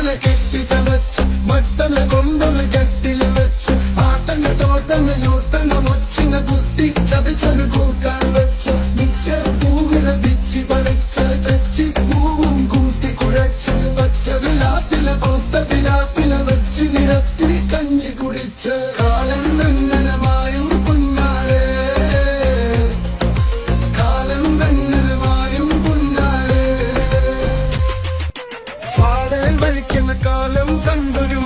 മക്കളെ കെട്ടിച്ചമച്ച് മട്ടല കൊണ്ടൊന്ന് കെട്ടില് വെച്ച് ആട്ടങ്ങ തോട്ടങ്ങ യൂട്ടങ്ങ മൊച്ചിങ്ങ കുത്തി ചതച്ചത് കൂട്ടാൻ വെച്ച് മിച്ചർ പൂവില പിച്ചി പറിച്ച് തെച്ചി പൂവും കൂട്ടി കുഴച്ച് പച്ചവിലാത്തില് പൊത്ത പിലാപ്പില വെച്ച് നിരത്തി കഞ്ഞി കുടിച്ച് കാലം വെങ്ങനെ മായും കുഞ്ഞാളെ കാലം വെങ്ങനെ മായും കുഞ്ഞാളെ പാടേൽ വലിക്കുന്ന കാലം കണ്ടൊരു